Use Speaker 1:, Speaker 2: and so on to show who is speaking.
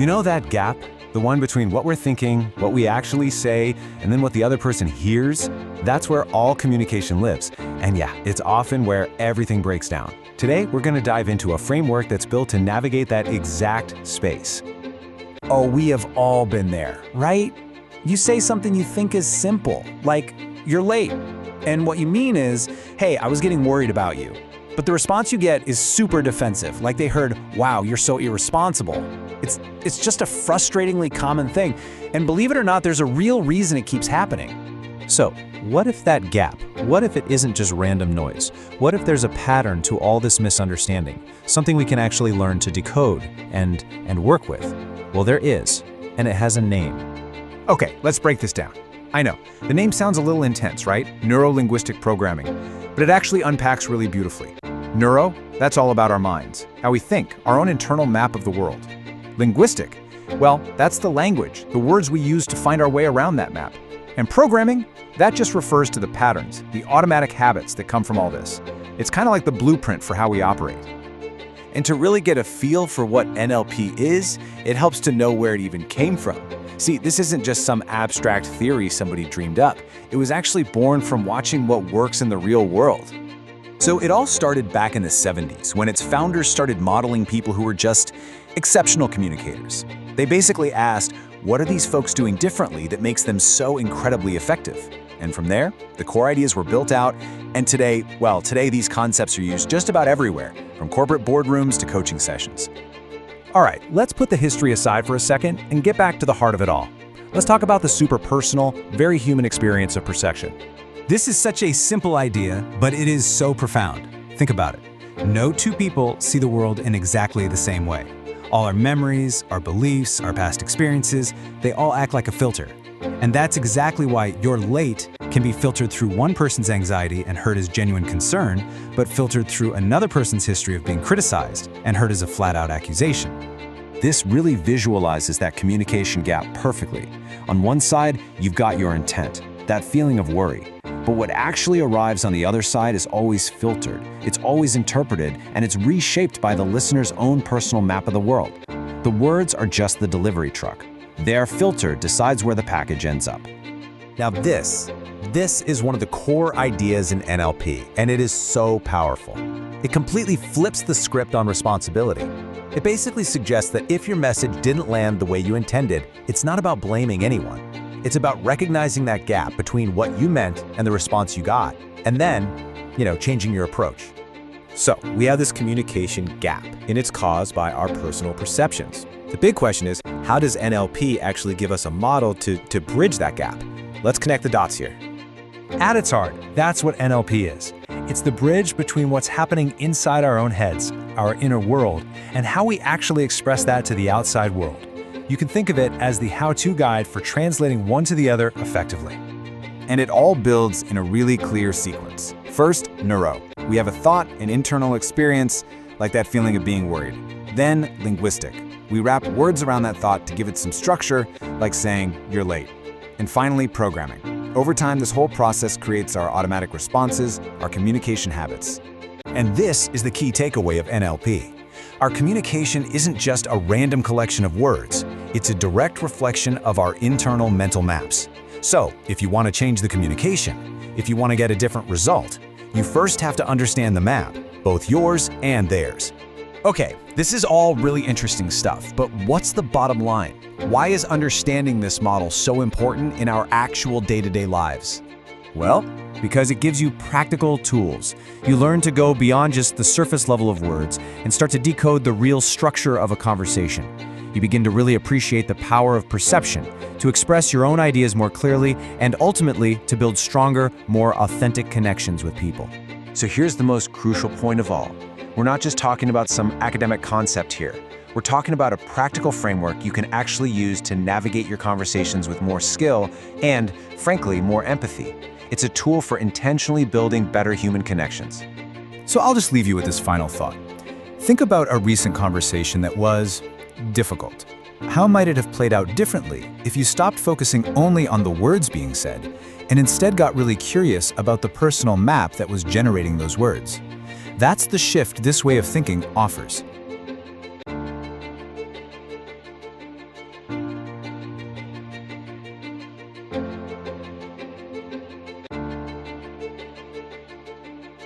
Speaker 1: You know that gap? The one between what we're thinking, what we actually say, and then what the other person hears? That's where all communication lives. And yeah, it's often where everything breaks down. Today, we're going to dive into a framework that's built to navigate that exact space.
Speaker 2: Oh, we have all been there, right? You say something you think is simple, like, "You're late." And what you mean is, "Hey, I was getting worried about you." But the response you get is super defensive, like they heard, "Wow, you're so irresponsible." It's just a frustratingly common thing. And believe it or not, there's a real reason it keeps happening.
Speaker 3: So, what if that gap? What if it isn't just random noise? What if there's a pattern to all this misunderstanding? Something we can actually learn to decode and work with? Well, there is, and it has a name.
Speaker 1: Okay, let's break this down. I know, the name sounds a little intense, right? Neuro-linguistic programming. But it actually unpacks really beautifully. Neuro, that's all about our minds, how we think, our own internal map of the world. Linguistic, well, that's the language, the words we use to find our way around that map. And programming, that just refers to the patterns, the automatic habits that come from all this. It's kind of like the blueprint for how we operate.
Speaker 4: And to really get a feel for what NLP is, it helps to know where it even came from. See, this isn't just some abstract theory somebody dreamed up. It was actually born from watching what works in the real world. So it all started back in the 70s, when its founders started modeling people who were just exceptional communicators. They basically asked, what are these folks doing differently that makes them so incredibly effective? And from there, the core ideas were built out, and today these concepts are used just about everywhere, from corporate boardrooms to coaching sessions.
Speaker 2: All right, let's put the history aside for a second and get back to the heart of it all. Let's talk about the super personal, very human experience of perception.
Speaker 5: This is such a simple idea, but it is so profound. Think about it. No two people see the world in exactly the same way. All our memories, our beliefs, our past experiences, they all act like a filter. And that's exactly why "you're late" can be filtered through one person's anxiety and heard as genuine concern, but filtered through another person's history of being criticized and heard as a flat-out accusation.
Speaker 4: This really visualizes that communication gap perfectly. On one side, you've got your intent, that feeling of worry. But what actually arrives on the other side is always filtered, it's always interpreted, and it's reshaped by the listener's own personal map of the world. The words are just the delivery truck. Their filter decides where the package ends up.
Speaker 3: Now this is one of the core ideas in NLP, and it is so powerful. It completely flips the script on responsibility. It basically suggests that if your message didn't land the way you intended, it's not about blaming anyone. It's about recognizing that gap between what you meant and the response you got, and then, changing your approach.
Speaker 1: So, we have this communication gap, and it's caused by our personal perceptions. The big question is, how does NLP actually give us a model to bridge that gap? Let's connect the dots here.
Speaker 2: At its heart, that's what NLP is. It's the bridge between what's happening inside our own heads, our inner world, and how we actually express that to the outside world. You can think of it as the how-to guide for translating one to the other effectively.
Speaker 4: And it all builds in a really clear sequence. First, neuro. We have a thought, an internal experience, like that feeling of being worried. Then, linguistic. We wrap words around that thought to give it some structure, like saying, "You're late." And finally, programming. Over time, this whole process creates our automatic responses, our communication habits.
Speaker 2: And this is the key takeaway of NLP. Our communication isn't just a random collection of words. It's a direct reflection of our internal mental maps. So, if you want to change the communication, if you want to get a different result, you first have to understand the map, both yours and theirs. Okay, this is all really interesting stuff, but what's the bottom line? Why is understanding this model so important in our actual day-to-day lives? Well, because it gives you practical tools. You learn to go beyond just the surface level of words and start to decode the real structure of a conversation. You begin to really appreciate the power of perception, to express your own ideas more clearly, and ultimately to build stronger, more authentic connections with people.
Speaker 4: So here's the most crucial point of all. We're not just talking about some academic concept here. We're talking about a practical framework you can actually use to navigate your conversations with more skill and, frankly, more empathy. It's a tool for intentionally building better human connections.
Speaker 5: So I'll just leave you with this final thought. Think about a recent conversation that was difficult. How might it have played out differently if you stopped focusing only on the words being said and instead got really curious about the personal map that was generating those words? That's the shift this way of thinking offers.